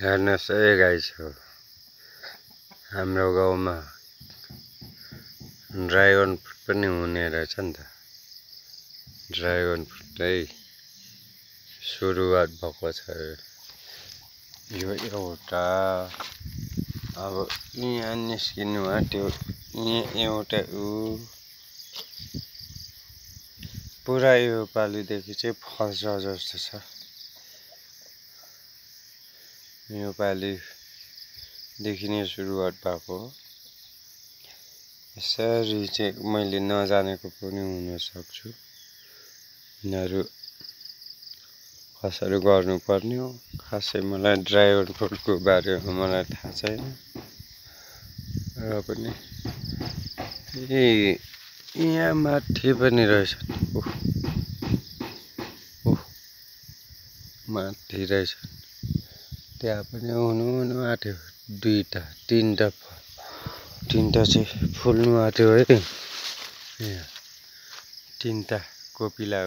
हेर्नुहोस् है गाइस हो हाम्रो गाउँमा ड्रागन फ्रुट पनि हुने रहेछ नि त। ड्रागन फ्रुट है सुरुवात भएको छ। यो एउटा अब यहाँ निस्किनु आँट्यो। यहाँ एउटा पुरा यो पालिदेखि चाहिँ फल्छ जस्तो छ। यो पालिदेखि नै सुरुवात भएको हो। यसरी चाहिँ मैले नजानेको पनि हुन सक्छु। यिनीहरू कसरी गर्नुपर्ने हो खासै मलाई ड्रागन फ्रुटको बारेमा मलाई थाहा छैन। र पनि यहाँ माथि पनि रहेछ। माथि रहेछ। त्यहाँ पनि हुनु आँट्यो। तीनटा चाहिँ फुल्नु आँट्यो है। यहाँ तीनटा कोपिला